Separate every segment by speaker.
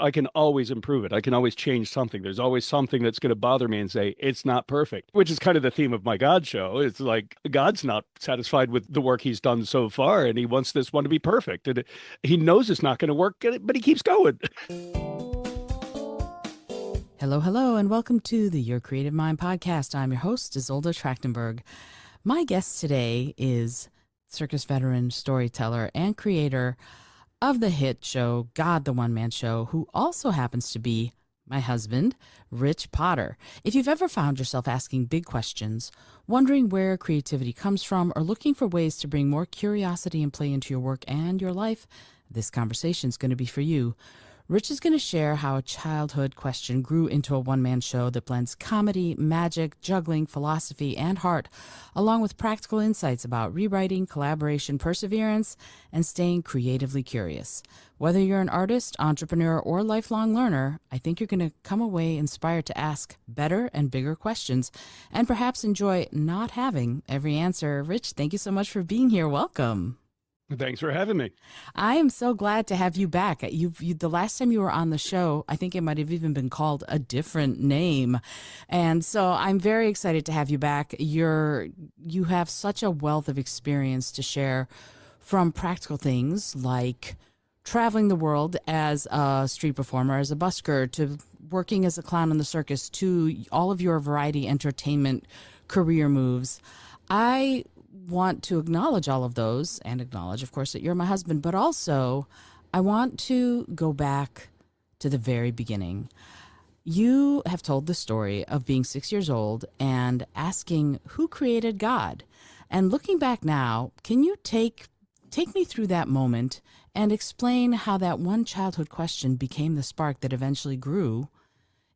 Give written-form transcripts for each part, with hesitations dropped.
Speaker 1: I can always improve it. I can always change something. There's always something that's going to bother me and say, it's not perfect, which is kind of the theme of my God show. It's like God's not satisfied with the work he's done so far, and he wants this one to be perfect. And he knows it's not going to work, but he keeps going.
Speaker 2: Hello, hello, and welcome to the Your Creative Mind podcast. I'm your host, Isolde Trachtenberg. My guest today is circus veteran, storyteller, and creator of the hit show God the One Man Show, who also happens to be my husband, Rich Potter. If you've ever found yourself asking big questions, wondering where creativity comes from, or looking for ways to bring more curiosity and play into your work and your life, this conversation is going to be for you. Rich is going to share how a childhood question grew into a one-man show that blends comedy, magic, juggling, philosophy, and heart, along with practical insights about rewriting, collaboration, perseverance, and staying creatively curious. Whether you're an artist, entrepreneur, or lifelong learner, I think you're going to come away inspired to ask better and bigger questions, and perhaps enjoy not having every answer. Rich, thank you so much for being here. Welcome.
Speaker 1: Thanks for having me.
Speaker 2: I am so glad to have you back. The last time you were on the show, I think it might have even been called a different name. And so I'm very excited to have you back. You have such a wealth of experience to share, from practical things like traveling the world as a street performer, as a busker, to working as a clown in the circus, to all of your variety entertainment career moves. I want to acknowledge all of those and acknowledge, of course, that you're my husband, but also I want to go back to the very beginning. You have told the story of being 6 years old and asking who created God. And looking back now, can you take me through that moment and explain how that one childhood question became the spark that eventually grew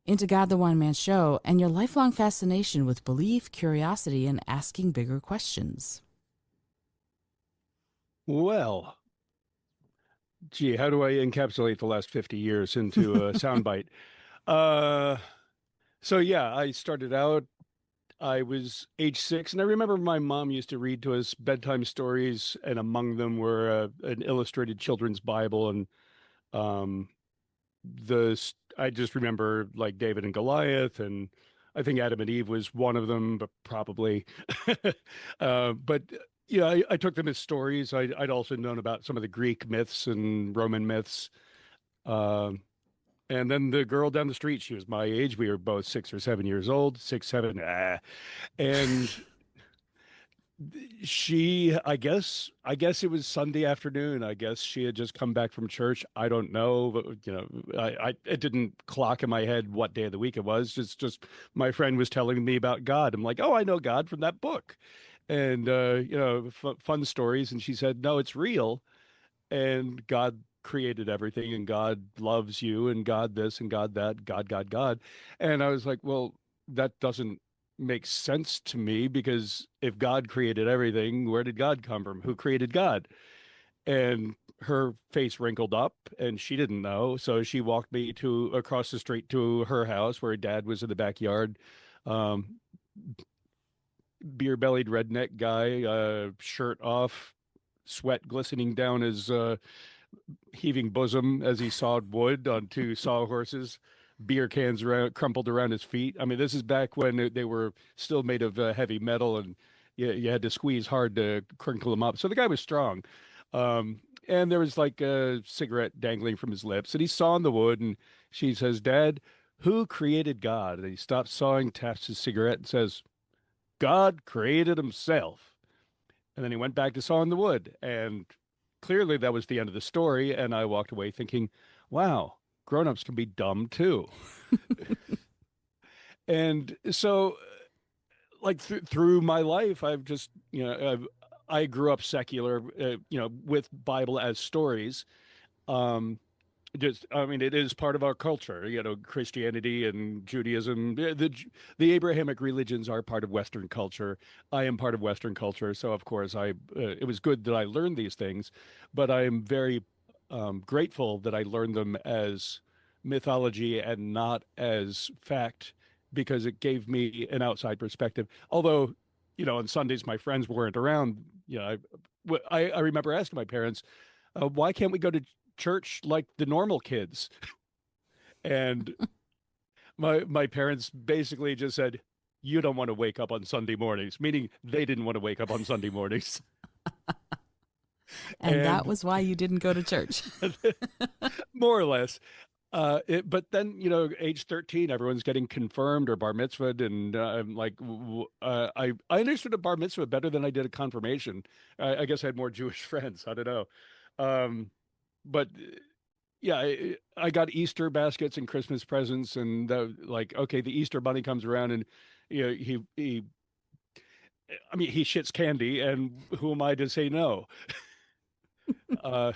Speaker 2: into God the One Man Show, and your lifelong fascination with belief, curiosity, and asking bigger questions?
Speaker 1: Well, gee, how do I encapsulate the last 50 years into a soundbite? Uh, so yeah, I started out, I was age 6, and I remember my mom used to read to us bedtime stories, and among them were an illustrated children's Bible, and um, I just remember like David and Goliath, and I think Adam and Eve was one of them, but probably. But yeah, I took them as stories. I'd also known about some of the Greek myths and Roman myths. Um, and then the girl down the street, she was my age. We were both 6 or 7 years old, 6, 7, and she, I guess it was Sunday afternoon. I guess she had just come back from church. I don't know, but it didn't clock in my head what day of the week it was. Just my friend was telling me about God. I'm like, oh, I know God from that book, and fun stories. And she said, no, it's real, and God created everything, and God loves you, and God this and God that, God. And I was like, well, that doesn't make sense to me, because if God created everything, where did God come from? Who created God? And her face wrinkled up, and she didn't know. So she walked me to across the street to her house, where dad was in the backyard. Um, Beer bellied redneck guy, shirt off, sweat glistening down his heaving bosom as he sawed wood on two sawhorses, beer cans crumpled around his feet. I mean, this is back when they were still made of heavy metal, and you had to squeeze hard to crinkle them up. So the guy was strong. And there was like a cigarette dangling from his lips, and he's sawing the wood. And she says, Dad, who created God? And he stops sawing, taps his cigarette, and says, God created himself. And then he went back to sawing the wood. And clearly that was the end of the story. And I walked away thinking, wow, grown-ups can be dumb too. And so, like through my life, I've just, I grew up secular, with Bible as stories. Um, just, I mean, it is part of our culture, Christianity and Judaism. The Abrahamic religions are part of Western culture. I am part of Western culture, so of course, it was good that I learned these things, but I am very grateful that I learned them as mythology and not as fact, because it gave me an outside perspective. Although, on Sundays my friends weren't around. I remember asking my parents, why can't we go to church like the normal kids? And my parents basically just said, "You don't want to wake up on Sunday mornings," meaning they didn't want to wake up on Sunday mornings.
Speaker 2: And that
Speaker 1: And
Speaker 2: was why you didn't go to church.
Speaker 1: more or less. But then, age 13, everyone's getting confirmed or bar mitzvahed, and I'm like, I understood a bar mitzvah better than I did a confirmation. I guess I had more Jewish friends. I don't know. Um, but yeah, I got Easter baskets and Christmas presents, and like, okay, the Easter bunny comes around, and I mean, he shits candy, and who am I to say no? Uh,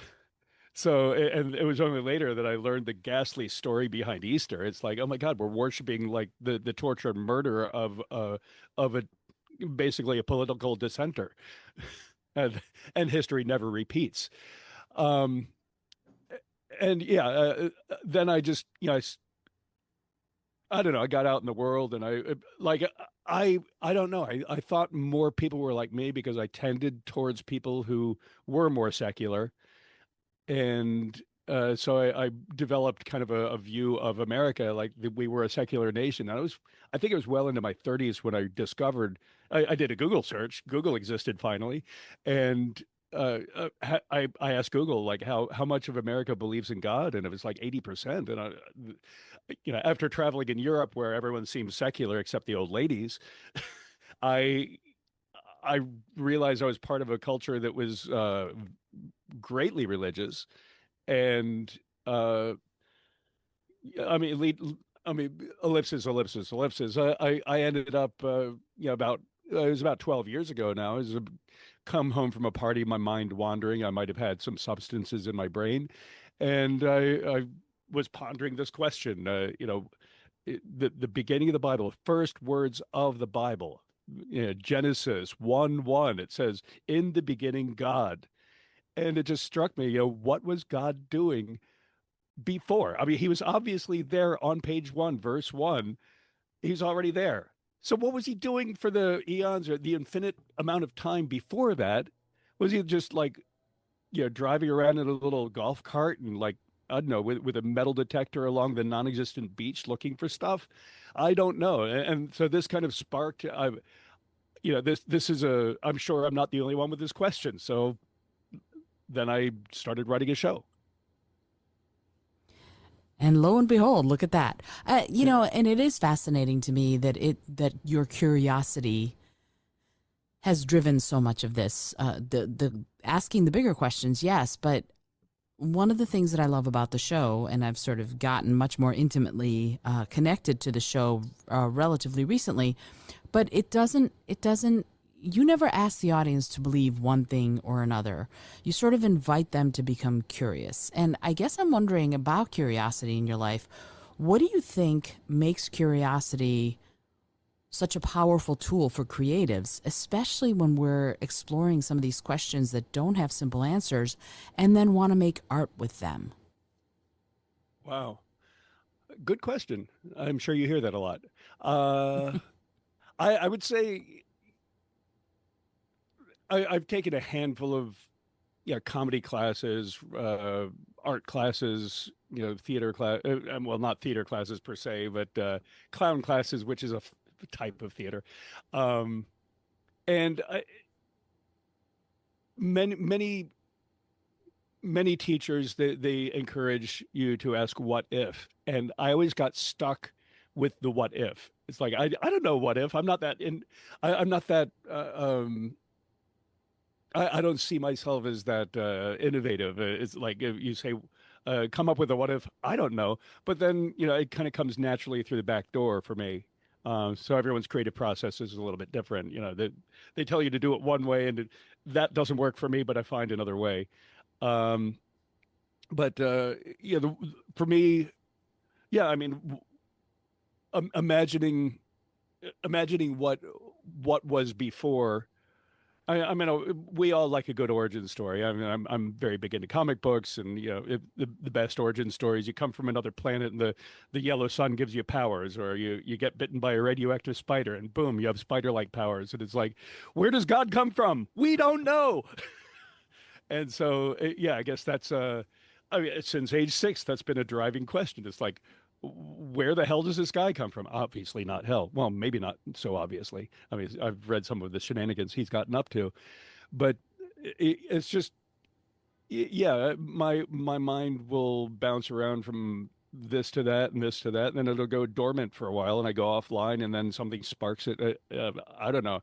Speaker 1: and it was only later that I learned the ghastly story behind Easter. It's like, oh my God, we're worshiping like the torture and murder of a basically a political dissenter, and and history never repeats. Um, and yeah, then I just I don't know. I got out in the world, and I don't know. I thought more people were like me because I tended towards people who were more secular, and so I developed kind of a view of America like we were a secular nation. I think it was well into my 30s when I discovered I did a Google search. Google existed finally, and I asked Google like how much of America believes in God, and it was like 80%. And after traveling in Europe where everyone seems secular except the old ladies, I I realized I was part of a culture that was greatly religious and uh I mean I mean ellipsis. I ended up about it was about 12 years ago now. Come home from a party, my mind wandering. I might have had some substances in my brain, and I was pondering this question. The beginning of the Bible, the first words of the Bible, Genesis 1:1. It says, "In the beginning, God." And it just struck me, what was God doing before? I mean, he was obviously there on page one, verse one. He's already there. So what was he doing for the eons or the infinite amount of time before that? Was he just like, driving around in a little golf cart and like, I don't know, with a metal detector along the non-existent beach looking for stuff? I don't know. And so this kind of sparked, this is I'm sure I'm not the only one with this question. So then I started writing a show.
Speaker 2: And lo and behold, look at that.
Speaker 1: Yeah.
Speaker 2: And it is fascinating to me that your curiosity has driven so much of this. The asking the bigger questions, yes, but one of the things that I love about the show, and I've sort of gotten much more intimately connected to the show relatively recently, but it doesn't you never ask the audience to believe one thing or another. You sort of invite them to become curious. And I guess I'm wondering about curiosity in your life. What do you think makes curiosity such a powerful tool for creatives, especially when we're exploring some of these questions that don't have simple answers and then want to make art with them?
Speaker 1: Wow. Good question. I'm sure you hear that a lot. Uh, I would say I've taken a handful of comedy classes, art classes, theater class. Well, not theater classes per se, but clown classes, which is a type of theater. Um, and many many teachers they encourage you to ask what if, and I always got stuck with the what if. It's like I don't know what if. I'm not that in. I'm not that. I don't see myself as that innovative. It's like if you say, come up with a what if, I don't know. But then, it kind of comes naturally through the back door for me. So everyone's creative process is a little bit different. They tell you to do it one way, and that doesn't work for me, but I find another way. Um, but for me, yeah, I mean, imagining what was before. I mean, we all like a good origin story. I mean, I'm very big into comic books, and the best origin stories. You come from another planet, and the yellow sun gives you powers, or you get bitten by a radioactive spider, and boom, you have spider-like powers. And it's like, where does God come from? We don't know. And so, yeah, I guess that's I mean, since age 6, that's been a driving question. It's like, where the hell does this guy come from? Obviously not hell. Well, maybe not so obviously. I mean, I've read some of the shenanigans he's gotten up to, but it's just yeah, my mind will bounce around from this to that and this to that, and then it'll go dormant for a while, and I go offline, and then something sparks it. I don't know.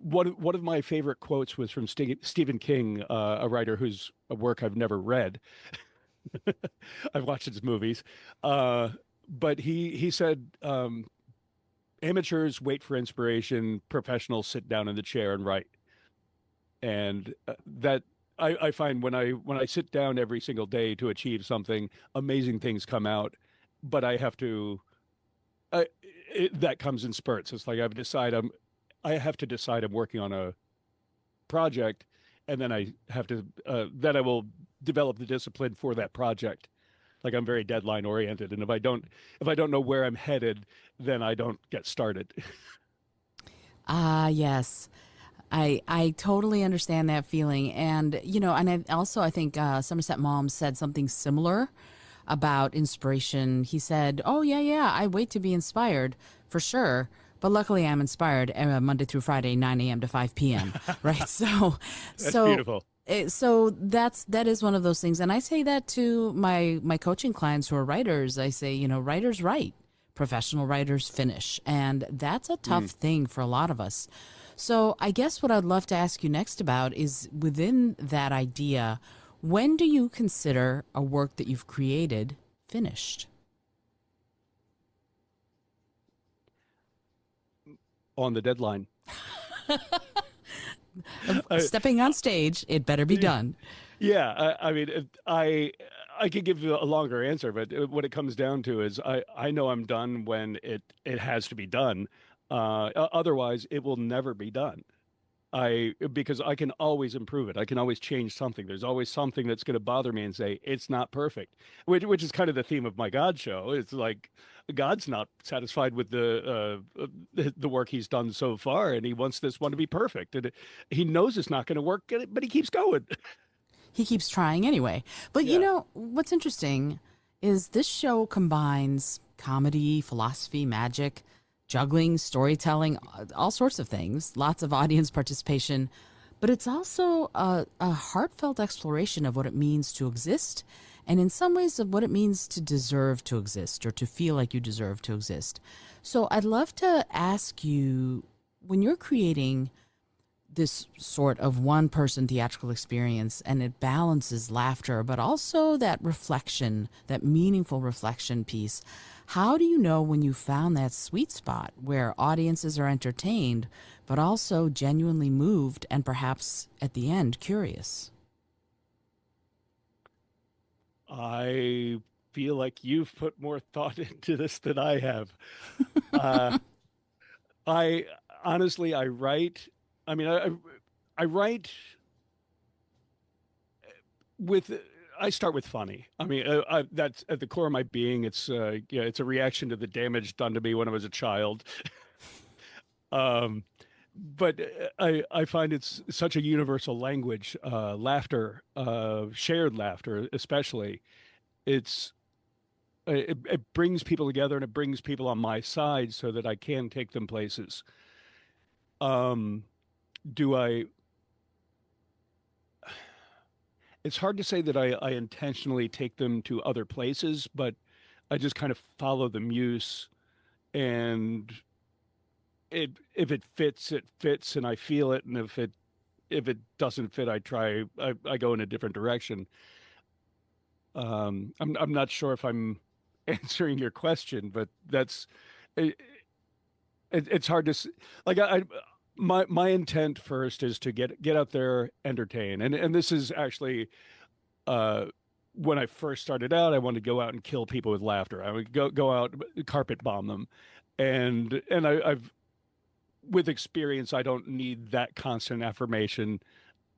Speaker 1: One of my favorite quotes was from Stephen King, a writer whose work I've never read. I've watched his movies, but he said, "Amateurs wait for inspiration, professionals sit down in the chair and write." And that I find when I sit down every single day to achieve something, amazing things come out, but I have to that comes in spurts. It's like I have to decide I'm working on a project, and then I have to then I will develop the discipline for that project. Like I'm very deadline oriented, and if I don't know where I'm headed, then I don't get started.
Speaker 2: Ah, yes. I totally understand that feeling. And, and I think Somerset Maugham said something similar about inspiration. He said, "Oh, yeah, yeah, I wait to be inspired for sure. But luckily, I'm inspired Monday through Friday, 9 a.m. to 5 p.m." Right.
Speaker 1: That's
Speaker 2: So,
Speaker 1: beautiful.
Speaker 2: so that is one of those things. And I say that to my coaching clients who are writers. I say, writers write, professional writers finish. And that's a tough
Speaker 1: Mm.
Speaker 2: thing for a lot of us. So I guess what I'd love to ask you next about is within that idea, when do you consider a work that you've created finished?
Speaker 1: On the deadline. I,
Speaker 2: Stepping on stage, it better be done.
Speaker 1: Yeah, I mean, I could give you a longer answer, but what it comes down to is I know I'm done when it has to be done. Otherwise, it will never be done. I Because I can always improve it. I can always change something. There's always something that's going to bother me and say it's not perfect, which is kind of the theme of my God show. It's like God's not satisfied with the work he's done so far, and he wants this one to be perfect. And he knows it's not going to work, but he keeps going.
Speaker 2: He keeps trying anyway. But
Speaker 1: Yeah.
Speaker 2: what's interesting is this show combines comedy, philosophy, magic, juggling, storytelling, all sorts of things, lots of audience participation. But it's also a heartfelt exploration of what it means to exist, and in some ways, of what it means to deserve to exist or to feel like you deserve to exist. So I'd love to ask you, when you're creating this sort of one person theatrical experience and it balances laughter but also that reflection, that meaningful reflection piece, how do you know when you found that sweet spot where audiences are entertained but also genuinely moved and perhaps at the end curious?
Speaker 1: I feel like you've put more thought into this than I have. Uh, I honestly, I write. I mean, I write with. I start with funny. I mean, that's at the core of my being. It's yeah, it's a reaction to the damage done to me when I was a child. Um, but I find it's such a universal language. Laughter, shared laughter, especially. It's it brings people together, and it brings people on my side so that I can take them places. Um, do I? It's hard to say that I intentionally take them to other places, but I just kind of follow the muse, and if it fits, it fits, and I feel it, and if it doesn't fit, I go in a different direction. I'm not sure if I'm answering your question, but that's it, it's hard to like my intent first is to get out there, entertain, and this is actually uh when I first started out, I wanted to go out and kill people with laughter. I would go out, carpet bomb them, and I've with experience, I don't need that constant affirmation.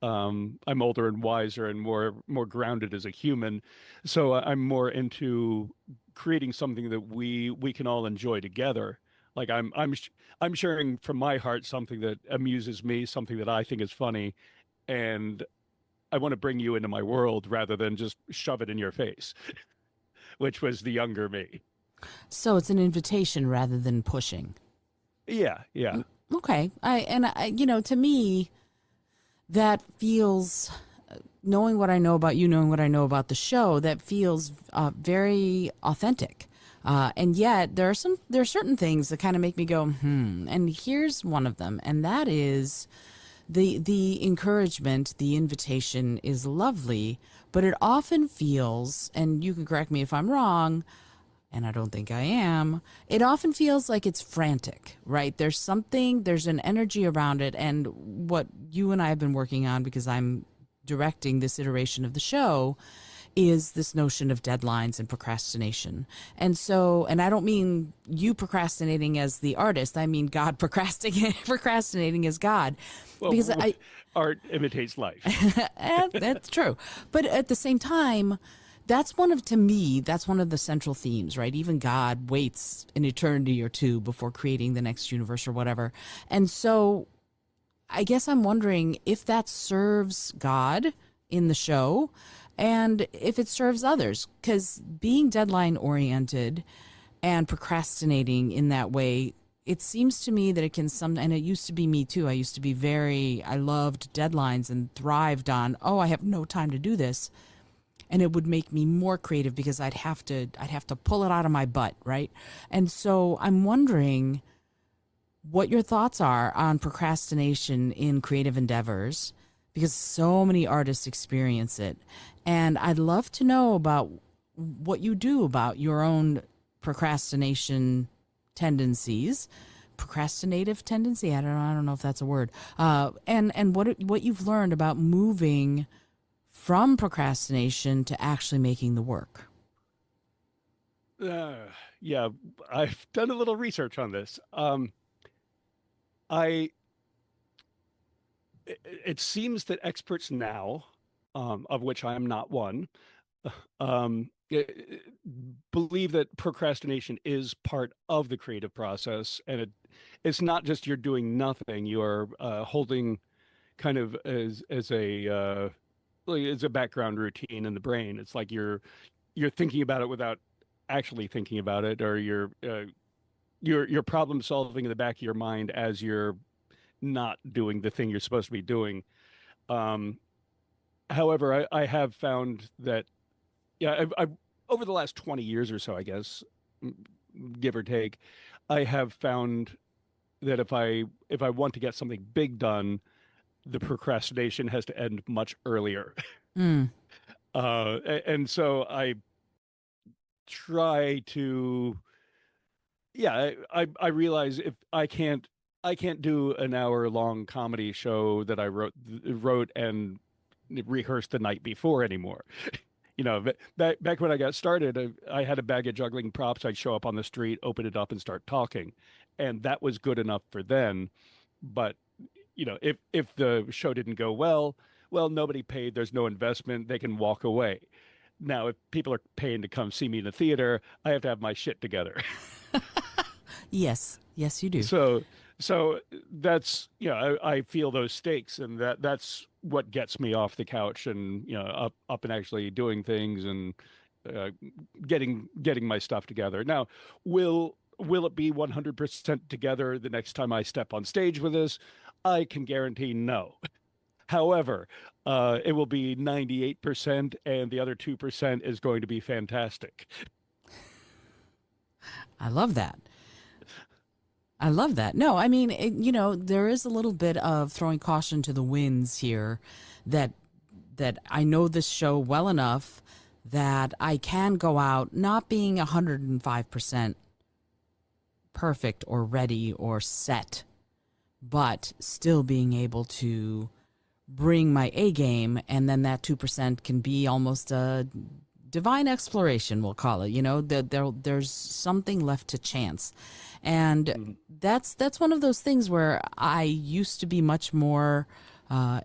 Speaker 1: I'm older and wiser and more grounded as a human, so I'm more into creating something that we can all enjoy together. Like I'm sharing from my heart something that amuses me, something that I think is funny, and I want to bring you into my world rather than just shove it in your face, which was the younger me.
Speaker 2: So it's an invitation rather than pushing.
Speaker 1: Yeah, yeah.
Speaker 2: Okay. To me, that feels, knowing what I know about you, knowing what I know about the show, that feels very authentic. And yet there are certain things that kind of make me go, hmm. And here's one of them, and that is the encouragement, the invitation is lovely, but it often feels, and you can correct me if I'm wrong, and I don't think I am, it often feels like it's frantic, right? There's an energy around it. And what you and I have been working on, because I'm directing this iteration of the show, is this notion of deadlines and procrastination. And so, and I don't mean you procrastinating as the artist, I mean God procrastinating as God.
Speaker 1: Well,
Speaker 2: Because I,
Speaker 1: art imitates life.
Speaker 2: that's true. But at the same time, to me, that's one of the central themes, right? Even God waits an eternity or two before creating the next universe or whatever. And so I guess I'm wondering if that serves God in the show and if it serves others, because being deadline oriented and procrastinating in that way, it seems to me that it can and it used to be me too. I loved deadlines and thrived on, oh, I have no time to do this. And it would make me more creative because I'd have to pull it out of my butt, right? And so I'm wondering what your thoughts are on procrastination in creative endeavors, because so many artists experience it. And I'd love to know about what you do about your own procrastination tendencies, procrastinative tendency. I don't know if that's a word. And what you've learned about moving from procrastination to actually making the work.
Speaker 1: Uh, yeah, I've done a little research on this. I it seems that experts now, of which I am not one, believe that procrastination is part of the creative process, and it's not just you're doing nothing. You are holding kind of as a background routine in the brain. It's like you're thinking about it without actually thinking about it, or you're problem solving in the back of your mind as you're not doing the thing you're supposed to be doing. Um, However, I have found that, yeah, I've over the last 20 years or so, I guess, give or take, I have found that if I want to get something big done, the procrastination has to end much earlier.
Speaker 2: Mm.
Speaker 1: And so I try to, yeah, I realize if I can't do an hour long comedy show that I wrote and rehearsed the night before anymore. Back when I got started, I had a bag of juggling props. I'd show up on the street, open it up, and start talking, and that was good enough for then. But if the show didn't go well, nobody paid. There's no investment. They can walk away. Now, if people are paying to come see me in the theater, I have to have my shit together.
Speaker 2: Yes, yes, you do.
Speaker 1: So, so that's I feel those stakes, and that's what gets me off the couch and up and actually doing things and uh, getting my stuff together. Now, will it be 100% together the next time I step on stage with this? I can guarantee no. However, it will be 98%, and the other 2% is going to be fantastic.
Speaker 2: I love that. I love that. No, I mean, there is a little bit of throwing caution to the winds here that I know this show well enough that I can go out not being 105% perfect or ready or set, but still being able to bring my A game, and then that 2% can be almost a divine exploration, we'll call it. There's something left to chance. And
Speaker 1: Mhm.
Speaker 2: that's one of those things where I used to be much more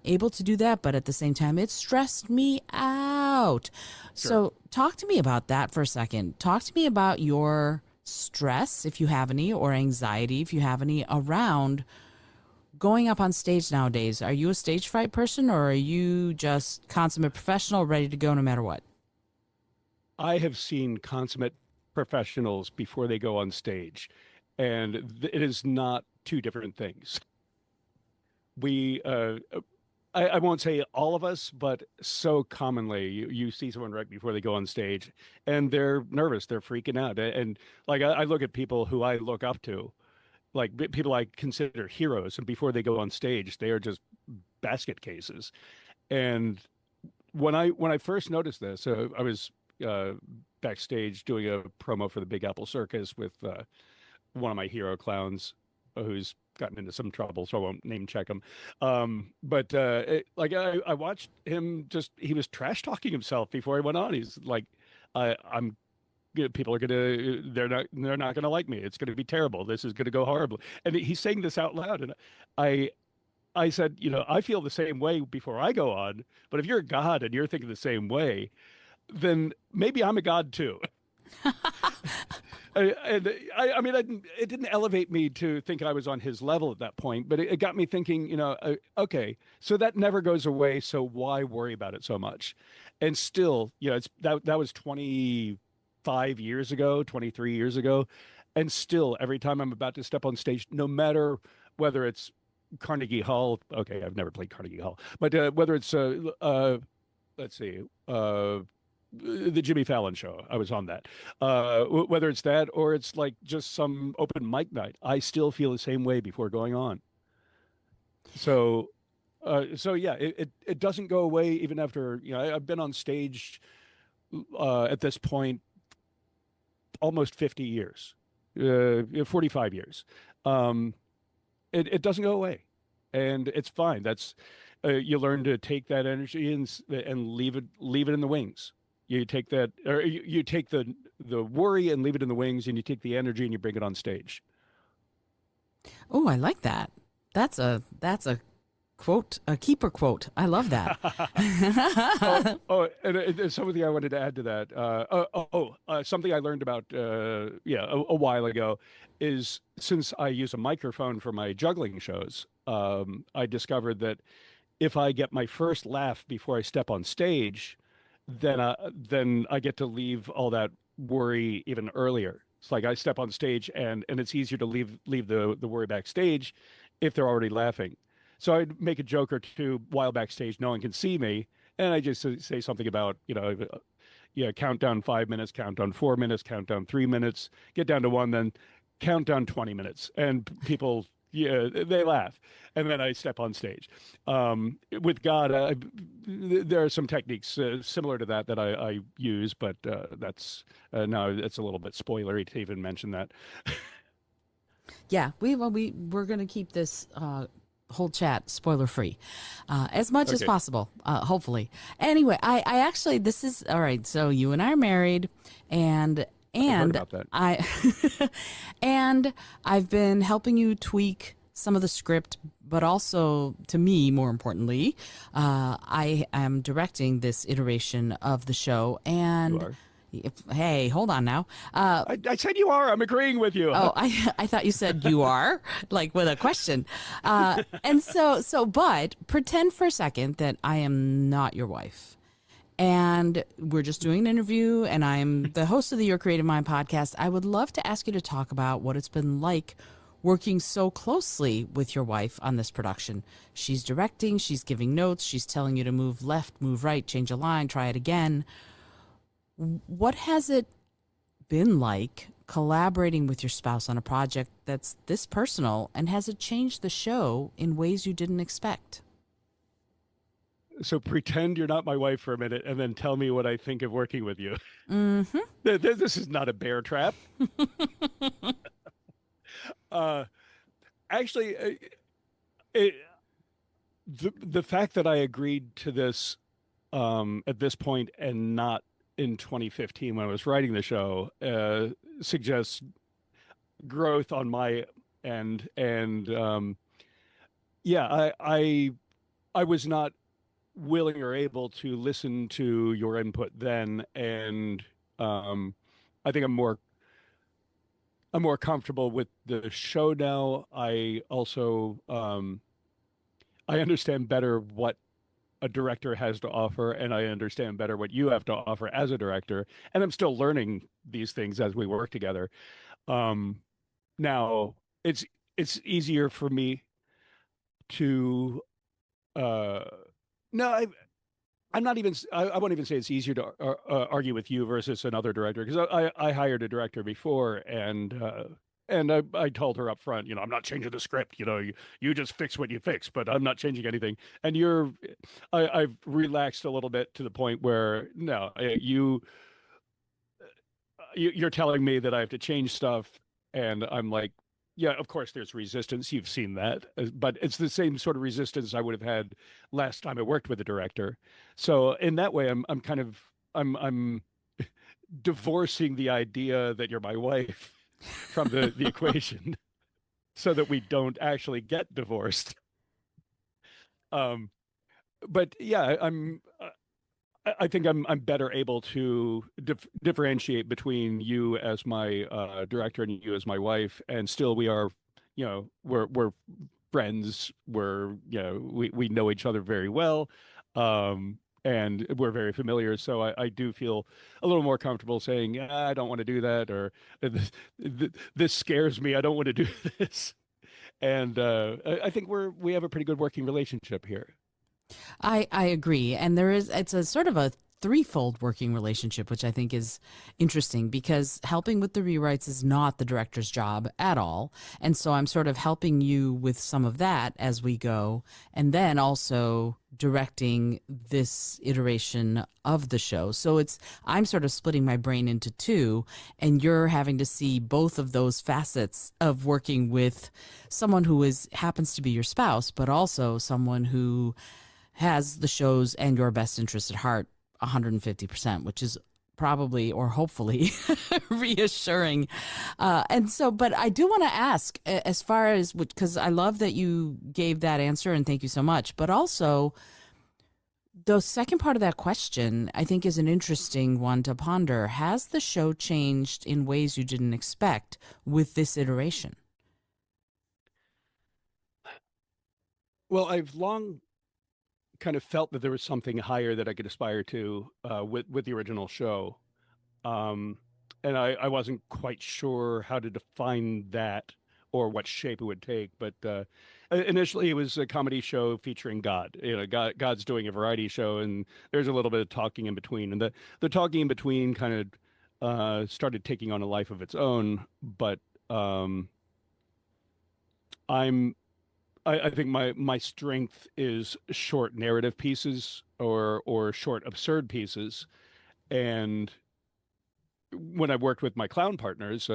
Speaker 2: able to do that, but at the same time, it stressed me out.
Speaker 1: Sure.
Speaker 2: So, talk to me about that for a second. Talk to me about your stress, if you have any, or anxiety, if you have any, around going up on stage nowadays. Are you a stage fright person, or are you just consummate professional, ready to go no matter what?
Speaker 1: I have seen consummate professionals before they go on stage, and it is not two different things. We I won't say all of us, but so commonly you see someone right before they go on stage and they're nervous, they're freaking out. And like I look at people who I look up to, like people I consider heroes, and before they go on stage, they are just basket cases. And when I first noticed this, I was uh, backstage doing a promo for the Big Apple Circus with one of my hero clowns who's gotten into some trouble, so I won't name check him. But like I watched him just he was trash talking himself before he went on. He's like, I'm people are gonna they're not gonna like me. It's gonna be terrible. This is gonna go horribly. And he's saying this out loud, and I. I said, I feel the same way before I go on, but if you're a god and you're thinking the same way, then maybe I'm a god too. And I mean, it didn't elevate me to think I was on his level at that point, but it got me thinking, okay, so that never goes away. So why worry about it so much? And still, it's that was 25 years ago, 23 years ago. And still, every time I'm about to step on stage, no matter whether it's Carnegie Hall, okay, I've never played Carnegie Hall, but whether it's, let's see, the Jimmy Fallon show. I was on that. Whether it's that or it's like just some open mic night, I still feel the same way before going on. So, so yeah, it doesn't go away even after I've been on stage at this point almost 50 years, 45 years. Um, it doesn't go away, and it's fine. That's you learn to take that energy and leave it in the wings. You take that, or you take the worry and leave it in the wings, and you take the energy and you bring it on stage.
Speaker 2: Oh, I like that. That's a quote, a keeper quote. I love that.
Speaker 1: And there's something I wanted to add to that. Something I learned about, yeah, a while ago is since I use a microphone for my juggling shows, I discovered that if I get my first laugh before I step on stage, then I get to leave all that worry even earlier. It's like I step on stage and it's easier to leave the worry backstage if they're already laughing. So I'd make a joke or two while backstage, no one can see me, and I just say something about yeah, count down 5 minutes, count down 4 minutes, count down 3 minutes, get down to one, then count down 20 minutes. And people, yeah, they laugh. And then I step on stage. With God, there are some techniques similar to that I use, but that's now it's a little bit spoilery to even mention that.
Speaker 2: Yeah, we're going to keep this whole chat spoiler free as much as
Speaker 1: Okay,
Speaker 2: possible, hopefully. Anyway, I actually, this is all right. So you and I are married, and
Speaker 1: I've heard
Speaker 2: and
Speaker 1: about that.
Speaker 2: I and I've been helping you tweak some of the script, but also to me, more importantly, I am directing this iteration of the show.
Speaker 1: You
Speaker 2: And
Speaker 1: are.
Speaker 2: hey, hold on now.
Speaker 1: I said you are. I'm agreeing with you.
Speaker 2: Oh, I thought you said you are, like with a question. And but pretend for a second that I am not your wife. And we're just doing an interview, and I'm the host of the Your Creative Mind podcast. I would love to ask you to talk about what it's been like working so closely with your wife on this production. She's directing, she's giving notes, she's telling you to move left, move right, change a line, try it again. What has it been like collaborating with your spouse on a project that's this personal, and has it changed the show in ways you didn't expect?
Speaker 1: So pretend you're not my wife for a minute and then tell me what I think of working with you.
Speaker 2: Mm-hmm.
Speaker 1: This is not a bear trap. Uh, actually, it, the fact that I agreed to this at this point and not in 2015 when I was writing the show suggests growth on my end. And yeah, I was not willing or able to listen to your input then, and um, I think I'm more comfortable with the show now. I also I understand better what a director has to offer, and I understand better what you have to offer as a director. And I'm still learning these things as we work together. Um, Now it's easier for me to uh no, I'm not even I won't even say it's easier to argue with you versus another director because I hired a director before and I told her up front, I'm not changing the script. You just fix what you fix, but I'm not changing anything. And I've relaxed a little bit to the point where no, you're telling me that I have to change stuff, and I'm like, yeah, of course there's resistance. You've seen that, but it's the same sort of resistance I would have had last time I worked with a director. So in that way, I'm kind of I'm divorcing the idea that you're my wife from the equation, so that we don't actually get divorced. Um, but yeah, I think I'm better able to differentiate between you as my director and you as my wife, and still we are, we're friends. We know each other very well, and we're very familiar. So I do feel a little more comfortable saying, I don't want to do that, or this scares me. I don't want to do this. And I think we have a pretty good working relationship here.
Speaker 2: I agree. And it's a sort of a threefold working relationship, which I think is interesting because helping with the rewrites is not the director's job at all. And so I'm sort of helping you with some of that as we go. And then also directing this iteration of the show. So I'm sort of splitting my brain into two, and you're having to see both of those facets of working with someone who happens to be your spouse, but also someone who has the show's and your best interest at heart 150%, which is probably or hopefully reassuring. And so, but I do want to ask, as far as, because I love that you gave that answer and thank you so much, but also the second part of that question, I think, is an interesting one to ponder. Has the show changed in ways you didn't expect with this iteration?
Speaker 1: Well, I've long kind of felt that there was something higher that I could aspire to with the original show. Um, and I wasn't quite sure how to define that or what shape it would take. But initially, it was a comedy show featuring God. God's doing a variety show, and there's a little bit of talking in between. And the talking in between kind of started taking on a life of its own. But I'm I think my strength is short narrative pieces or short absurd pieces. And when I worked with my clown partners,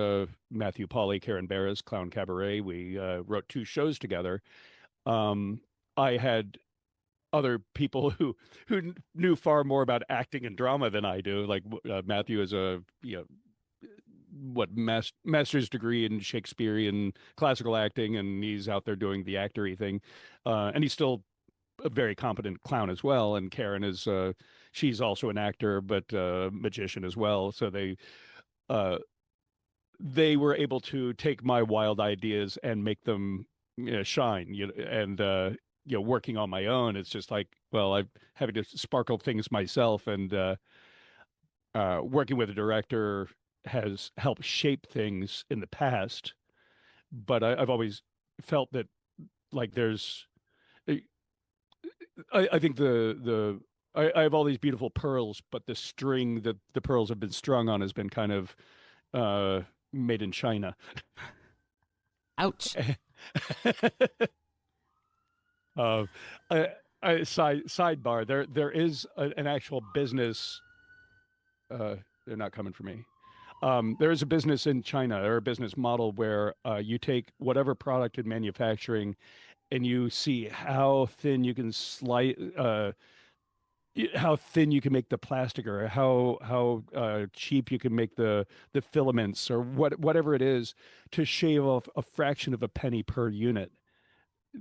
Speaker 1: Matthew Pauly, Karen Barra's Clown Cabaret, we wrote two shows together. Um, I had other people who knew far more about acting and drama than I do. Like Matthew is a master's degree in Shakespearean classical acting, and he's out there doing the actory thing, and he's still a very competent clown as well. And Karen is she's also an actor but magician as well. So uh, they were able to take my wild ideas and make them shine. And working on my own, it's just like, well, I'm having to sparkle things myself, and working with a director has helped shape things in the past. But I've always felt that like I think I have all these beautiful pearls, but the string that the pearls have been strung on has been kind of uh, made in China.
Speaker 2: Ouch.
Speaker 1: uh, Sidebar: there is an actual business. They're not coming for me. There is a business in China or a business model where you take whatever product in manufacturing and you see how thin you can make the plastic, or how cheap you can make the filaments, or whatever it is, to shave off a fraction of a penny per unit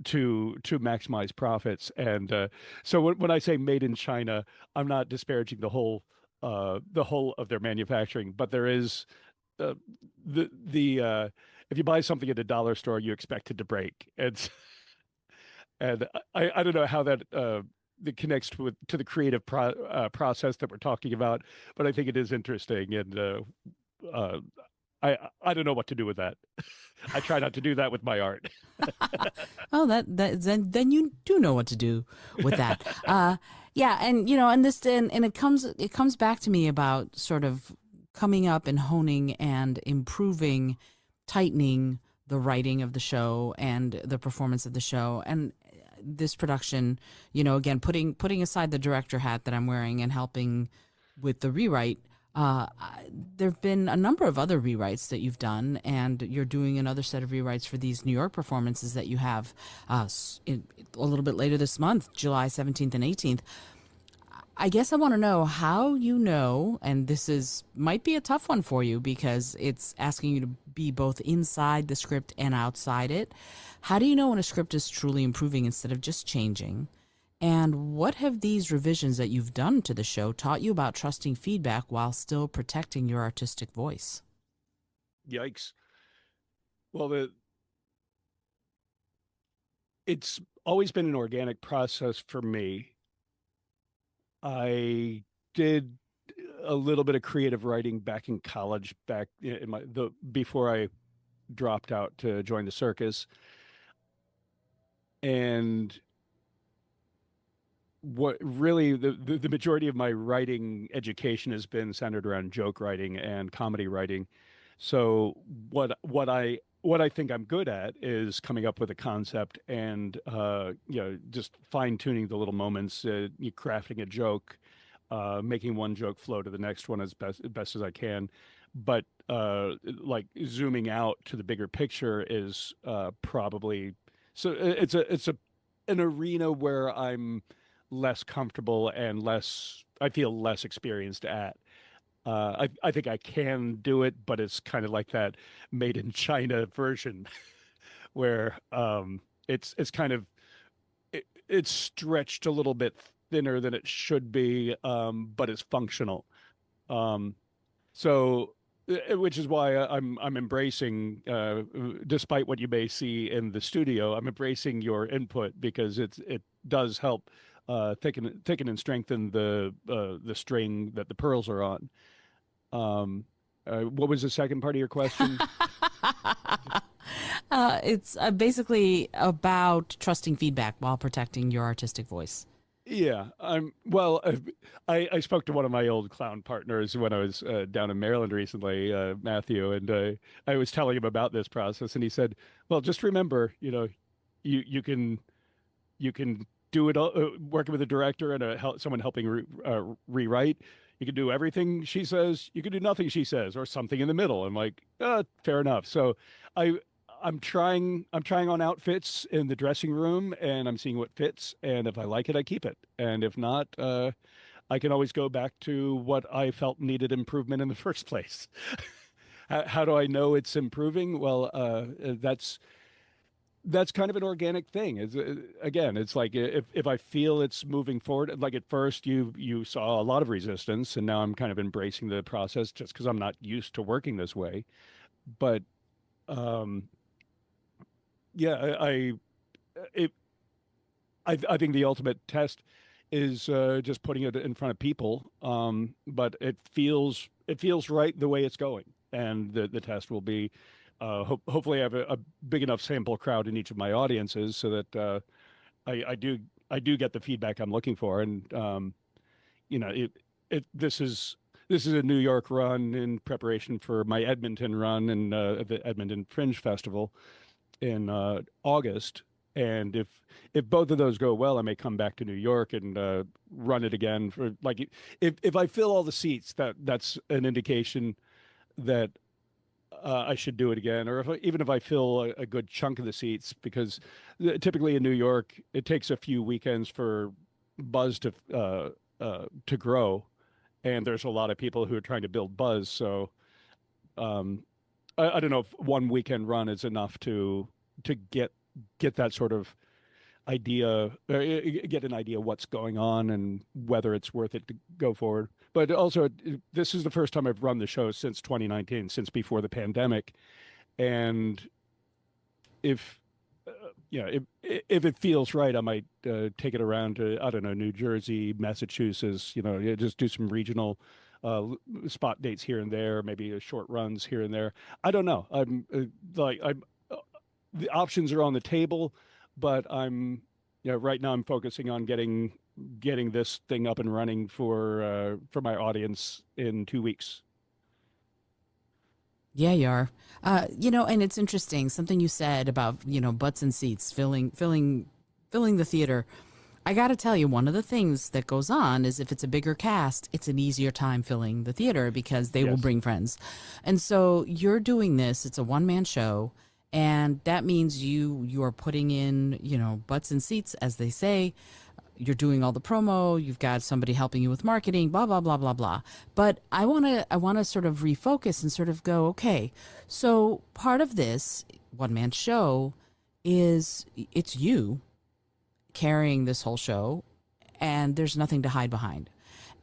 Speaker 1: to maximize profits. And so when I say made in China, I'm not disparaging the whole of their manufacturing, but there is uh, the if you buy something at a dollar store, you expect it to break. And I don't know how that that connects to the creative process that we're talking about, but I think it is interesting, and uh, I don't know what to do with that. I try not to do that with my art.
Speaker 2: Oh, that then you do know what to do with that. Yeah, and you know, and this and it comes back to me about sort of coming up and honing and improving, tightening the writing of the show and the performance of the show and this production. You know, again, putting aside the director hat that I'm wearing and helping with the rewrite. There have been a number of other rewrites that you've done, and you're doing another set of rewrites for these New York performances that you have a little bit later this month, July 17th and 18th. I guess I want to know how you know, and this is might be a tough one for you because it's asking you to be both inside the script and outside it. How do you know when a script is truly improving instead of just changing? And what have these revisions that you've done to the show taught you about trusting feedback while still protecting your artistic voice?
Speaker 1: Yikes. Well, it's always been an organic process for me. I did a little bit of creative writing back in college, back in my the before I dropped out to join the circus. And what really the majority of my writing education has been centered around joke writing and comedy writing. So what I think I'm good at is coming up with a concept and just fine tuning the little moments, crafting a joke, making one joke flow to the next one as best as I can. But like zooming out to the bigger picture is probably so it's a an arena where I'm less comfortable and less I feel less experienced at. I think I can do it, but it's kind of like that made in China version where it's kind of it's stretched a little bit thinner than it should be, but it's functional. Um, so, which is why I'm embracing, despite what you may see in the studio, I'm embracing your input because it does help thicken and strengthen the string that the pearls are on. Um, what was the second part of your question?
Speaker 2: It's basically about trusting feedback while protecting your artistic voice.
Speaker 1: Yeah, I spoke to one of my old clown partners when I was down in Maryland recently, Matthew, and I was telling him about this process, and he said, "Well, just remember, you can you can do it all, working with a director and someone helping rewrite. You can do everything she says. You can do nothing she says, or something in the middle." I'm like, fair enough. So I I'm trying on outfits in the dressing room, and I'm seeing what fits. And if I like it, I keep it. And if not, I can always go back to what I felt needed improvement in the first place. How do I know it's improving? Well, that's kind of an organic thing. Again, it's like if I feel it's moving forward, like at first you saw a lot of resistance, and now I'm kind of embracing the process just because I'm not used to working this way. But um, yeah, it, I think the ultimate test is just putting it in front of people. But it feels right the way it's going, and the test will be hopefully I have a big enough sample crowd in each of my audiences so that I do get the feedback I'm looking for, and you know this is a New York run in preparation for my Edmonton run and the Edmonton Fringe Festival in August. And if both of those go well, I may come back to New York and run it again for like if I fill all the seats, that's an indication that I should do it again, or even if I fill a good chunk of the seats, because typically in New York it takes a few weekends for buzz to grow, and there's a lot of people who are trying to build buzz. So um, I don't know if one weekend run is enough to get that sort of idea, get an idea what's going on and whether it's worth it to go forward. But also, this is the first time I've run the show since 2019, since before the pandemic. And if if it feels right, I might take it around to, I don't know, New Jersey, Massachusetts, yeah, just do some regional spot dates here and there, maybe short runs here and there. I don't know. I'm the options are on the table, but right now I'm focusing on getting this thing up and running for my audience in 2 weeks.
Speaker 2: Yeah, you are. And it's interesting something you said about butts and seats filling the theater. I got to tell you, one of the things that goes on is if it's a bigger cast, it's an easier time filling the theater because they will
Speaker 1: Yes.
Speaker 2: bring friends. And so you're doing this, it's a one man show. And that means you are putting in, butts and seats, as they say. You're doing all the promo, you've got somebody helping you with marketing, blah, blah, blah, blah, blah. But I wanna sort of refocus and sort of go, okay, so part of this one man show is it's you carrying this whole show and there's nothing to hide behind.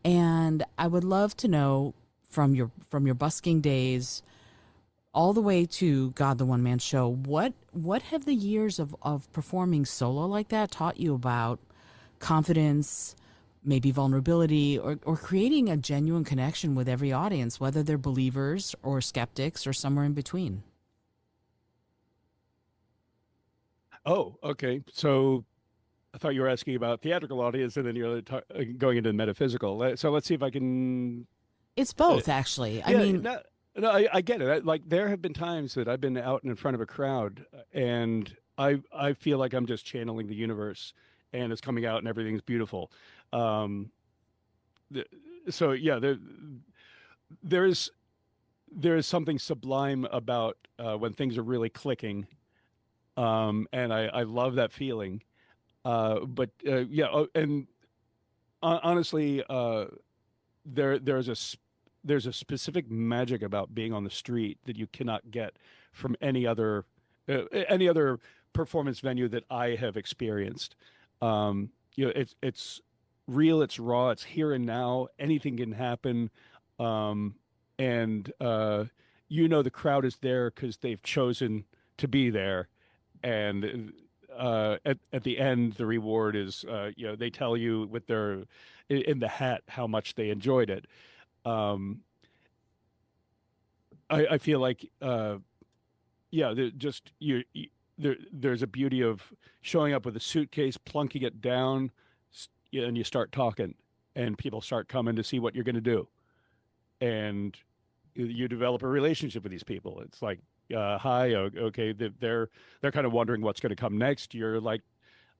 Speaker 2: And I would love to know from your busking days all the way to God the One Man Show, what have the years of performing solo like that taught you about confidence, maybe vulnerability, or creating a genuine connection with every audience, whether they're believers or skeptics or somewhere in between?
Speaker 1: Oh, okay. So I thought you were asking about theatrical audience, and then you're going into metaphysical. So let's see if I can.
Speaker 2: It's
Speaker 1: Uh,
Speaker 2: both, actually. I
Speaker 1: yeah,
Speaker 2: mean,
Speaker 1: no, no, I get it. Like there have been times that I've been out in front of a crowd, and I feel like I'm just channeling the universe, and it's coming out, and everything's beautiful. Um, the, so yeah, there is there is something sublime about when things are really clicking, and I love that feeling. But yeah, and honestly, there's there's a specific magic about being on the street that you cannot get from any other performance venue that I have experienced. It's real, it's raw, it's here and now. Anything can happen, um, and the crowd is there because they've chosen to be there, and at the end, the reward is they tell you with their in the hat how much they enjoyed it. Um, I feel like yeah, just there's a beauty of showing up with a suitcase, plunking it down, and you start talking, and people start coming to see what you're going to do, and you develop a relationship with these people. It's like, hi, okay, they're kind of wondering what's going to come next. You're like,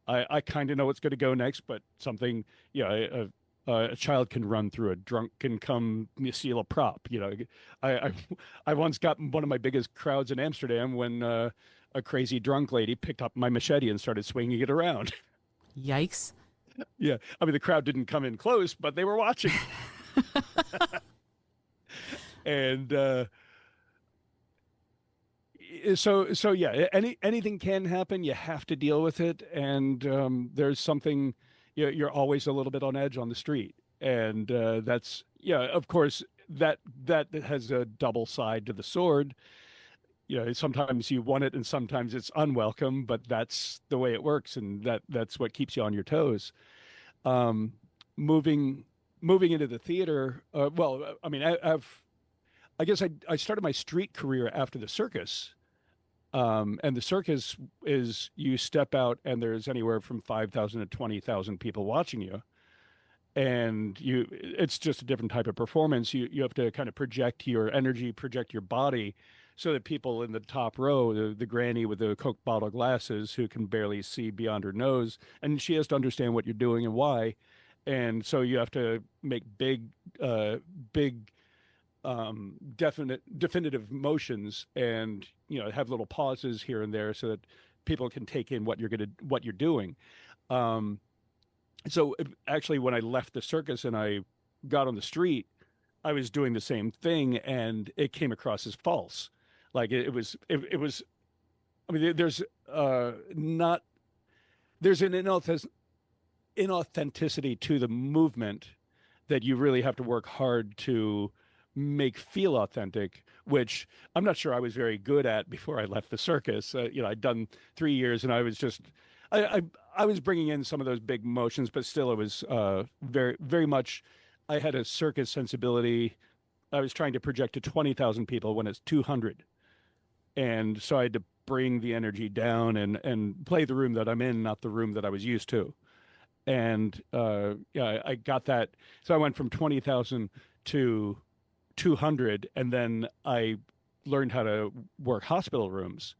Speaker 1: I kind of know what's going to go next, but something, yeah, a child can run through, a drunk can come steal a prop. I I once got one of my biggest crowds in Amsterdam when a crazy drunk lady picked up my machete and started swinging it around.
Speaker 2: yikes.
Speaker 1: Yeah, I mean the crowd didn't come in close, but they were watching, and so yeah, anything can happen. You have to deal with it, and there's something. You're always a little bit on edge on the street, and that's yeah. Of course, that has a double side to the sword. Sometimes you want it, and sometimes it's unwelcome. But that's the way it works, and that's what keeps you on your toes. Um, moving moving into the theater. Well, I mean, I guess I started my street career after the circus. And the circus is you step out and there's anywhere from 5,000 to 20,000 people watching you. And it's just a different type of performance. You have to kind of project your energy, project your body so that people in the top row, the granny with the Coke bottle glasses who can barely see beyond her nose, and she has to understand what you're doing and why. And so you have to make big definitive motions, and have little pauses here and there so that people can take in what you're doing. Um, so actually, when I left the circus and I got on the street, I was doing the same thing, and it came across as false. Like it was. I mean, not there's an inauthenticity to the movement that you really have to work hard to make feel authentic, which I'm not sure I was very good at before I left the circus. I'd done 3 years, and I was just, I, I was bringing in some of those big emotions, but still, it was very, very much. I had a circus sensibility. I was trying to project to 20,000 people when it's 200, and so I had to bring the energy down and play the room that I'm in, not the room that I was used to. And yeah, I got that. So I went from 20,000 to 200, and then I learned how to work hospital rooms,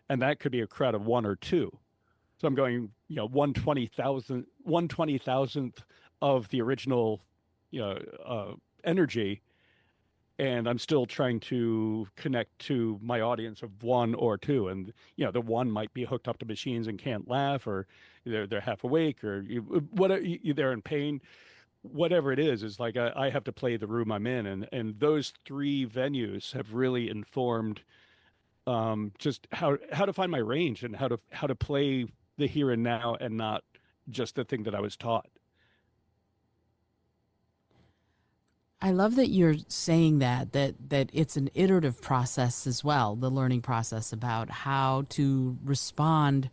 Speaker 1: and that could be a crowd of one or two. So I'm going, 120,000th of the original, you know, energy, and I'm still trying to connect to my audience of one or two. And, the one might be hooked up to machines and can't laugh, or they're half awake, or whatever, they're in pain. Whatever it is like I have to play the room I'm in, and those three venues have really informed just how to find my range and how to play the here and now and not just the thing that I was taught.
Speaker 2: I love that you're saying that it's an iterative process as well, the learning process about how to respond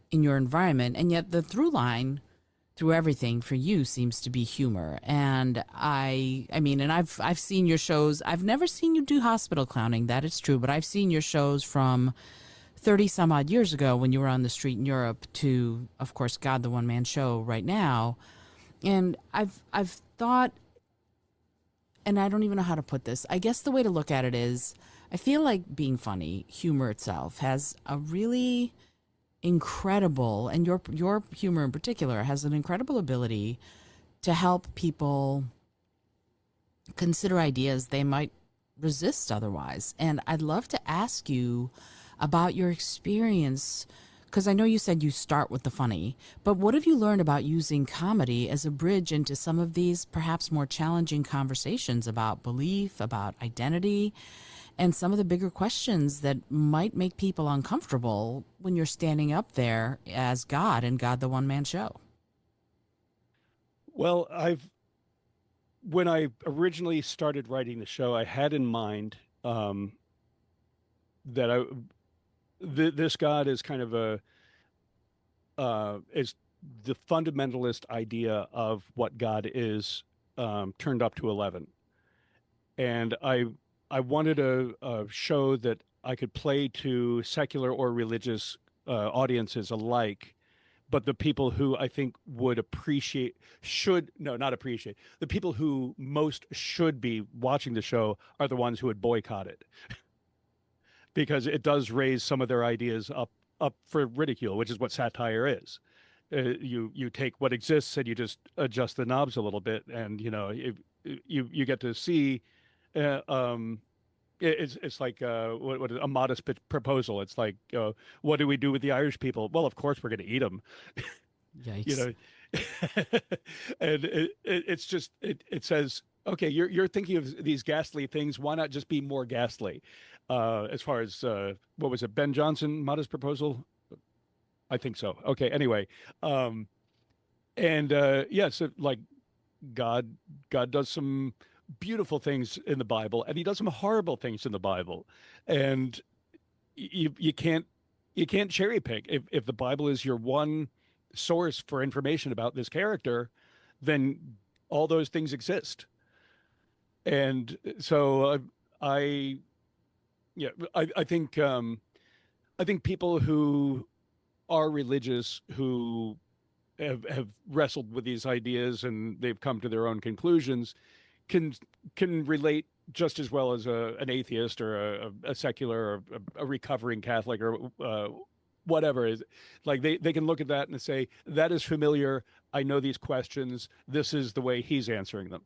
Speaker 2: in your environment. And yet the through line through everything for you seems to be humor. And I mean, and I've seen your shows. I've never seen you do hospital clowning, that is true, but I've seen your shows from 30 some odd years ago when you were on the street in Europe to, of course, God the One Man Show right now. And I've thought, and I don't even know how to put this. I guess the way to look at it is I feel like being funny, humor itself has a really incredible, and your humor in particular has an incredible ability to help people consider ideas they might resist otherwise. And I'd love to ask you about your experience, because I know you said you start with the funny, but what have you learned about using comedy as a bridge into some of these perhaps more challenging conversations about belief, about identity, and some of the bigger questions that might make people uncomfortable when you're standing up there as God and God the One Man Show?
Speaker 1: Well, I've when I originally started writing the show, I had in mind that this God is kind of a is the fundamentalist idea of what God is, turned up to 11. And I wanted a show that I could play to secular or religious audiences alike, but the people who I think would appreciate, should, no, not appreciate, the people who most should be watching the show are the ones who would boycott it, because it does raise some of their ideas up for ridicule, which is what satire is. You take what exists and you just adjust the knobs a little bit, and you get to see. Uh, um, it's like what is a modest proposal. It's like, what do we do with the Irish people? Well, of course we're going to eat them. you
Speaker 2: Yikes.
Speaker 1: know, and it's just it says, okay, you're thinking of these ghastly things. Why not just be more ghastly? As far as what was it, Ben Jonson, modest proposal? I think so. Okay. Anyway, um, and yeah, so like God, God does some beautiful things in the Bible, and He does some horrible things in the Bible, and you can't cherry pick. If the Bible is your one source for information about this character, then all those things exist. And so I yeah I think people who are religious, who have wrestled with these ideas and they've come to their own conclusions, can can relate just as well as an atheist or a secular or a recovering Catholic or whatever is. Like they can look at that and say, that is familiar. I know these questions. This is the way he's answering them.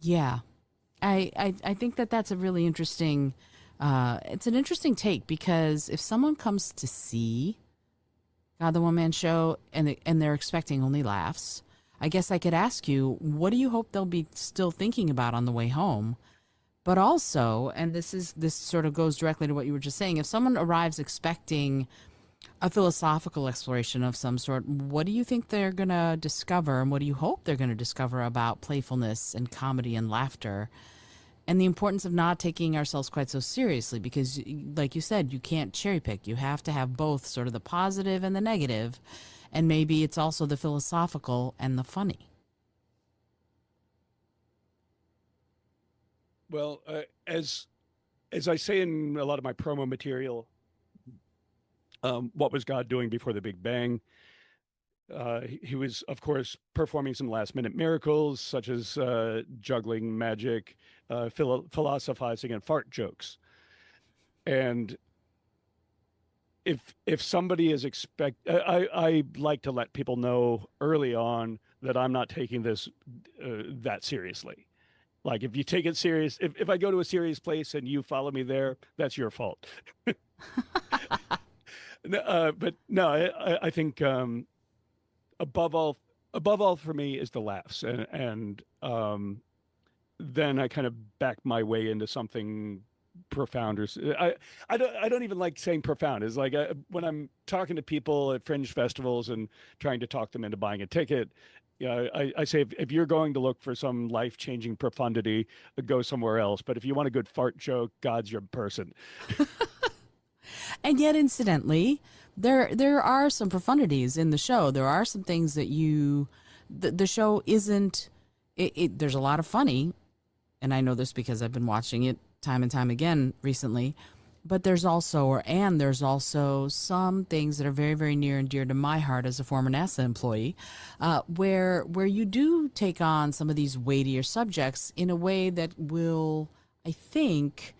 Speaker 2: Yeah. I think that that's a really interesting, it's an interesting take because if someone comes to see God the One Man Show and they're expecting only laughs, I guess I could ask you, what do you hope they'll be still thinking about on the way home? But also, and this sort of goes directly to what you were just saying, if someone arrives expecting A philosophical exploration of some sort. What do you think they're going to discover, and what do you hope they're going to discover about playfulness and comedy and laughter, and the importance of not taking ourselves quite so seriously? Because, like you said, you can't cherry pick. You have to have both, sort of the positive and the negative, and maybe it's also the philosophical and the funny.
Speaker 1: Well, as I say in a lot of my promo material, what was God doing before the Big Bang? He was, of course, performing some last minute miracles, such as juggling magic, philosophizing, and fart jokes. And if somebody is I like to let people know early on that I'm not taking this that seriously. Like if you take it serious, if I go to a serious place and you follow me there, that's your fault. But no, I think above all, above all for me is the laughs, and then I kind of back my way into something profound. I don't even like saying profound. It's like when I'm talking to people at fringe festivals and trying to talk them into buying a ticket. I say if you're going to look for some life-changing profundity, go somewhere else. But if you want a good fart joke, God's your person.
Speaker 2: And yet, incidentally, there are some profundities in the show. There are some things that the show isn't. There's a lot of funny, and I know this because I've been watching it time and time again recently. But there's also some things that are very, very near and dear to my heart as a former NASA employee, where you do take on some of these weightier subjects in a way that will, I think,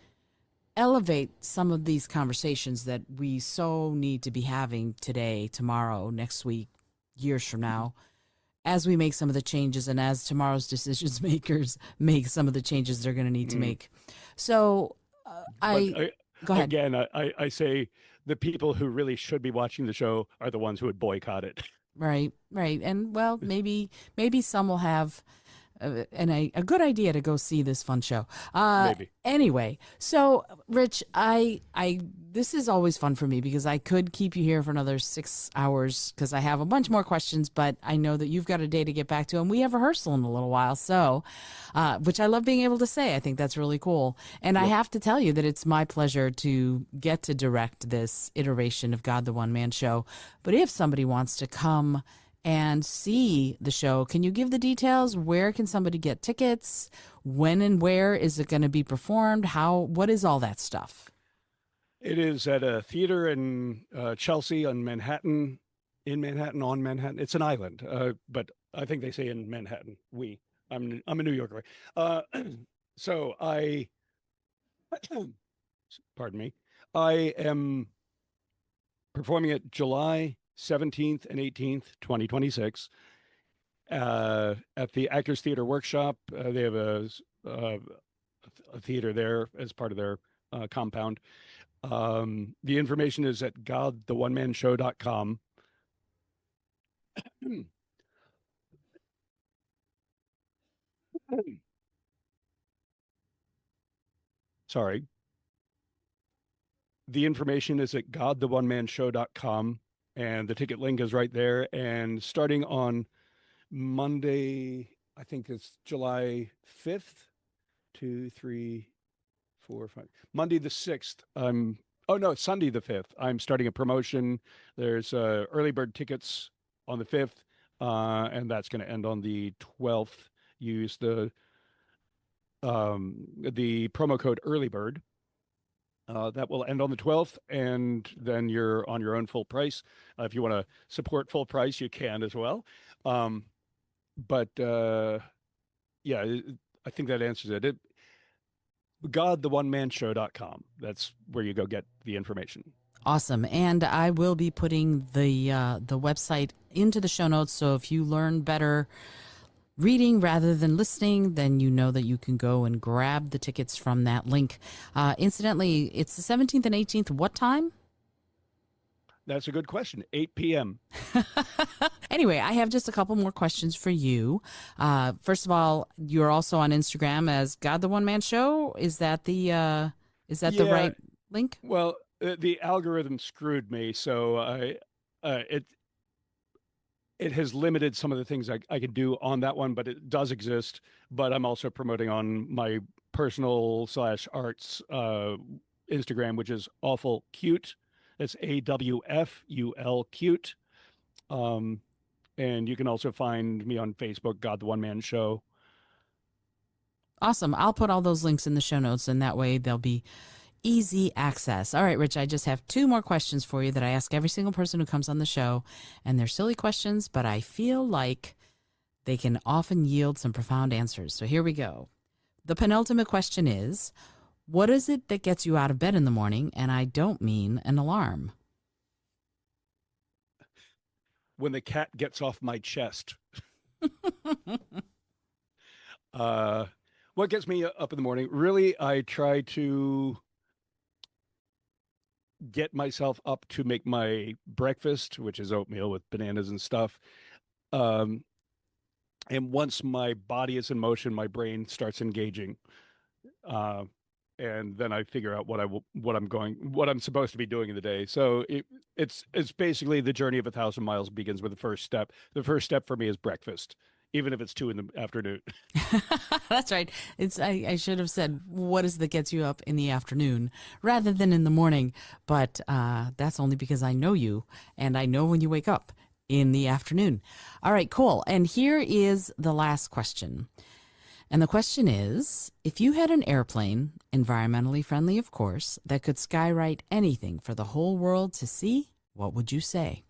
Speaker 2: elevate some of these conversations that we so need to be having today, tomorrow, next week, years from now, as we make some of the changes and as tomorrow's decisions makers make some of the changes they're going to need to
Speaker 1: Mm.
Speaker 2: make. So,
Speaker 1: But
Speaker 2: I go ahead.
Speaker 1: again, I say the people who really should be watching the show are the ones who would boycott it.
Speaker 2: Right, right. And well, maybe some will have a good idea to go see this fun show.
Speaker 1: Maybe.
Speaker 2: Anyway, so Rich, I this is always fun for me because I could keep you here for another 6 hours because I have a bunch more questions, but I know that you've got a day to get back to, and we have rehearsal in a little while. So, which I love being able to say. I think that's really cool. And I
Speaker 1: Yep.
Speaker 2: have to tell you that it's my pleasure to get to direct this iteration of God the One Man Show. But if somebody wants to come and see the show, can you give the details? Where can somebody get tickets? When and where is it going to be performed? What is all that stuff?
Speaker 1: It is at a theater in Chelsea on Manhattan, in Manhattan, on Manhattan. It's an island, but I think they say in Manhattan. I'm a New Yorker. Uh, so pardon me, I am performing it July 17th and 18th, 2026, at the Actors Theater Workshop. They have a theater there as part of their compound. The information is at godtheonemanshow.com. Sorry. The information is at godtheonemanshow.com, and the ticket link is right there. And starting on Monday, I think it's July 5th, 2, 3, 4, 5. Monday the 6th, oh no, Sunday the 5th, I'm starting a promotion. There's early bird tickets on the 5th, and that's going to end on the 12th. Use the promo code early bird. That will end on the 12th, and then you're on your own full price. If you want to support full price, you can as well. Um, but yeah, I think that answers it. GodTheOneManShow.com. That's where you go get the information.
Speaker 2: Awesome. And I will be putting the website into the show notes. So if you learn better reading rather than listening, then you know that you can go and grab the tickets from that link. Incidentally, it's the 17th and 18th. What time?
Speaker 1: That's a good question. 8 p.m.
Speaker 2: Anyway, I have just a couple more questions for you. First of all, you're also on Instagram as God the One Man Show. Is that the
Speaker 1: Yeah,
Speaker 2: right link?
Speaker 1: well, the algorithm screwed me, so it has limited some of the things I could do on that one, but it does exist. But I'm also promoting on my personal slash arts Instagram, which is awful cute. That's AWFUL cute. Um, and you can also find me on Facebook, God the One Man Show.
Speaker 2: Awesome. I'll put all those links in the show notes, and that way they'll be easy access. All right, Rich, I just have two more questions for you that I ask every single person who comes on the show. And they're silly questions, but I feel like they can often yield some profound answers. So here we go. The penultimate question is, what is it that gets you out of bed in the morning? And I don't mean an alarm.
Speaker 1: When the cat gets off my chest. Uh, what gets me up in the morning? Really, I try to get myself up to make my breakfast, which is oatmeal with bananas and stuff. Um, and once my body is in motion, my brain starts engaging. Uh, and then I figure out what I'm supposed to be doing in the day. So it's basically the journey of 1,000 miles begins with the first step. The first step for me is breakfast, even if it's 2 in the afternoon.
Speaker 2: That's right. I should have said, what is that gets you up in the afternoon rather than in the morning? But that's only because I know you and I know when you wake up in the afternoon. All right, cool. And here is the last question. And the question is, if you had an airplane, environmentally friendly, of course, that could skywrite anything for the whole world to see, what would you say?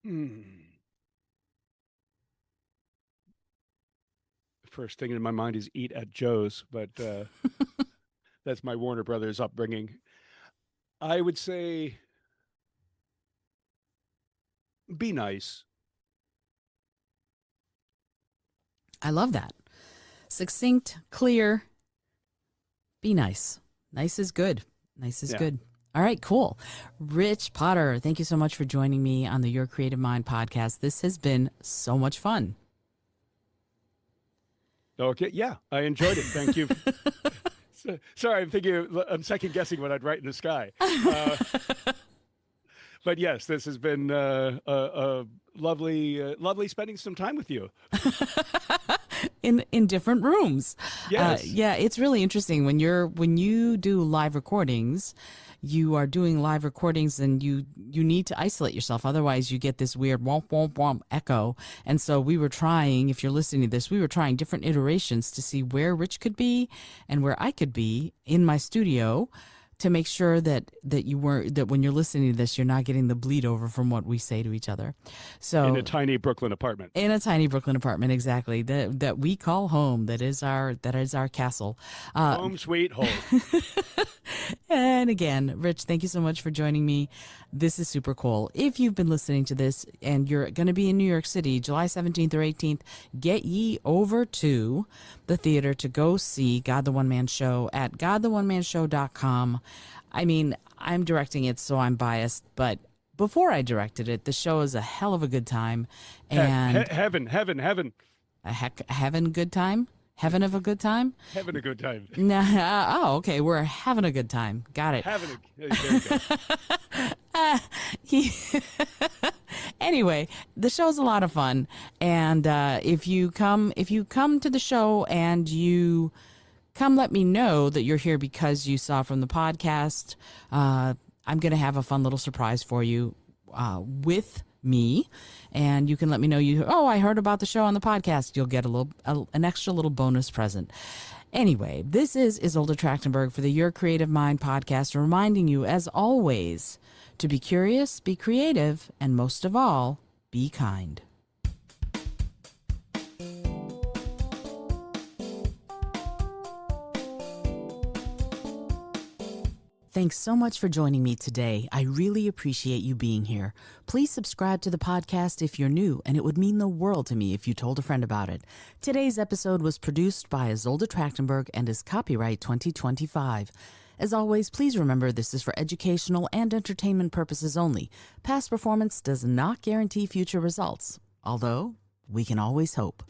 Speaker 1: Hmm. First thing in my mind is eat at Joe's, but that's my Warner Brothers upbringing. I would say be nice.
Speaker 2: I love that. Succinct, clear, be nice. Nice is good. Nice is
Speaker 1: Yeah.
Speaker 2: good. All right, cool. Rich Potter, thank you so much for joining me on the Your Creative Mind podcast. This has been so much fun.
Speaker 1: Okay. Yeah, I enjoyed it. Thank you. Sorry, I'm second guessing what I'd write in the sky. But yes, this has been lovely spending some time with you.
Speaker 2: In different rooms.
Speaker 1: Yes.
Speaker 2: Yeah, it's really interesting when you do live recordings. You are doing live recordings and you need to isolate yourself. Otherwise, you get this weird womp, womp, womp echo. And so we were trying, if you're listening to this, we were trying different iterations to see where Rich could be and where I could be in my studio to make sure that when you're listening to this, you're not getting the bleed over from what we say to each other. So
Speaker 1: In a tiny Brooklyn apartment.
Speaker 2: in a tiny Brooklyn apartment, exactly, that we call home. That is our castle.
Speaker 1: Home sweet home.
Speaker 2: And again, Rich, thank you so much for joining me. This is super cool. If you've been listening to this and you're going to be in New York City, July 17th or 18th, get ye over to the theater to go see God the One Man Show at godtheonemanshow.com. I mean, I'm directing it, so I'm biased, but before I directed it, the show is a hell of a good time. And
Speaker 1: Heaven.
Speaker 2: having good time? Heaven of a good time?
Speaker 1: Having a good time.
Speaker 2: Oh, okay. We're having a good time. Got it.
Speaker 1: There you go.
Speaker 2: Anyway, the show's a lot of fun, and if you come to the show and you come, let me know that you're here because you saw from the podcast. I'm going to have a fun little surprise for you with me, and you can let me know I heard about the show on the podcast. You'll get an extra little bonus present. Anyway, this is Isolde Trachtenberg for the Your Creative Mind podcast, reminding you, as always, to be curious, be creative, and most of all, be kind. Thanks so much for joining me today. I really appreciate you being here. Please subscribe to the podcast if you're new, and it would mean the world to me if you told a friend about it. Today's episode was produced by Isolde Trachtenberg and is copyright 2025. As always, please remember this is for educational and entertainment purposes only. Past performance does not guarantee future results, although we can always hope.